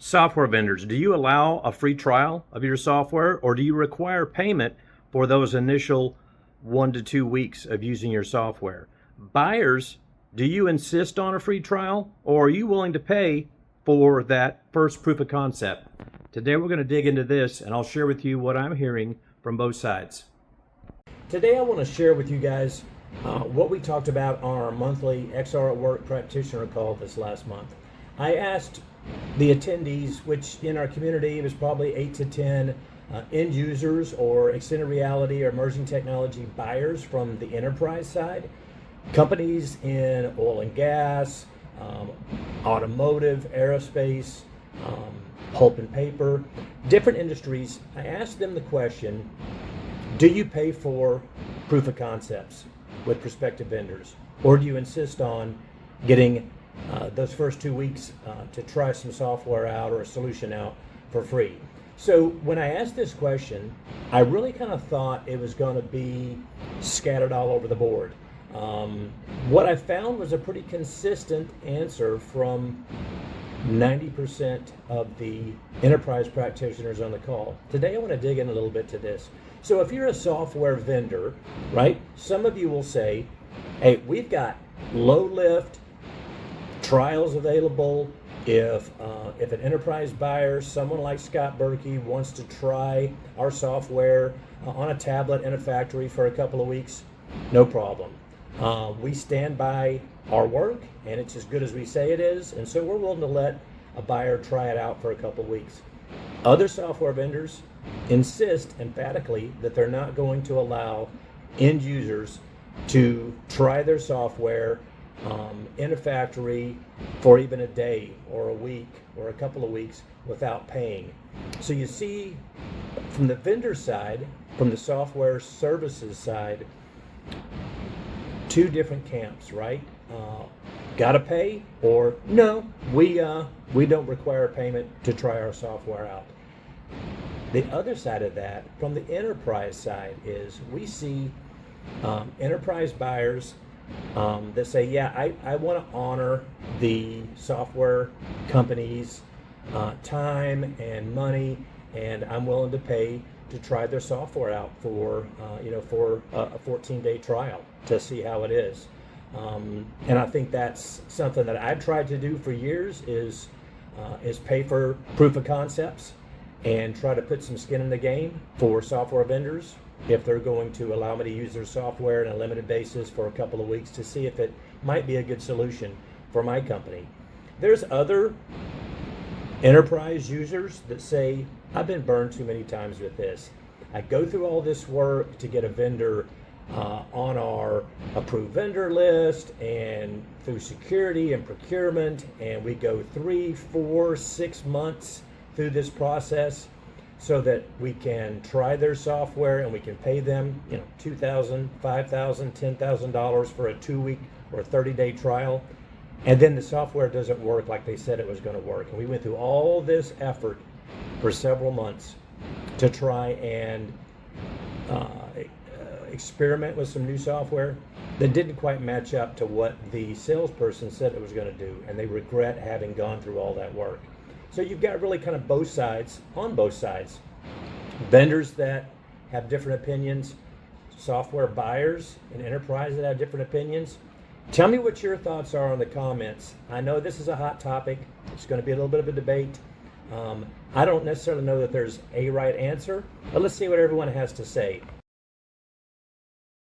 Software vendors, do you allow a free trial of your software, or do you require payment for those initial 1 to 2 weeks of using your software? Buyers, do you insist on a free trial, or are you willing to pay for that first proof of concept? Today we're going to dig into this, and I'll share with you what I'm hearing from both sides. Today I want to share with you guys what we talked about on our monthly XR at Work practitioner call this last month. I asked the attendees, which in our community was probably 8 to 10 end users or extended reality or emerging technology buyers from the enterprise side, companies in oil and gas, automotive, aerospace, pulp and paper, different industries. I asked them the question, do you pay for proof of concepts with prospective vendors, or do you insist on getting those first 2 weeks to try some software out or a solution out for free? So when I asked this question, I really kind of thought it was going to be scattered all over the board. What I found was a pretty consistent answer from 90% of the enterprise practitioners on the call. Today I want to dig in a little bit to this. So if you're a software vendor, right, some of you will say, hey, we've got low lift trials available. If an enterprise buyer, someone like Scott Berkey, wants to try our software on a tablet in a factory for a couple of weeks, no problem. We stand by our work, and it's as good as we say it is, and so we're willing to let a buyer try it out for a couple of weeks. Other software vendors insist emphatically that they're not going to allow end users to try their software in a factory for even a day or a week or a couple of weeks without paying. So you see, from the vendor side, from the software services side, two different camps, right? Gotta pay, or no, we don't require payment to try our software out. The other side of that, from the enterprise side, is we see enterprise buyers that say, yeah, I want to honor the software company's time and money, and I'm willing to pay to try their software out for a 14-day trial to see how it is. And I think that's something that I've tried to do for years is pay for proof of concepts and try to put some skin in the game for software vendors if they're going to allow me to use their software on a limited basis for a couple of weeks to see if it might be a good solution for my company. There's other enterprise users that say, I've been burned too many times with this. I go through all this work to get a vendor on our approved vendor list and through security and procurement, and we go 3, 4, 6 months through this process so that we can try their software and we can pay them, $2,000, $5,000, $10,000 for a 2-week or 30-day trial, and then the software doesn't work like they said it was going to work. And we went through all this effort for several months to try and experiment with some new software that didn't quite match up to what the salesperson said it was going to do, and they regret having gone through all that work. So you've got really kind of both sides, on both sides. Vendors that have different opinions, software buyers and enterprise that have different opinions. Tell me what your thoughts are in the comments. I know this is a hot topic. It's going to be a little bit of a debate. I don't necessarily know that there's a right answer, but let's see what everyone has to say.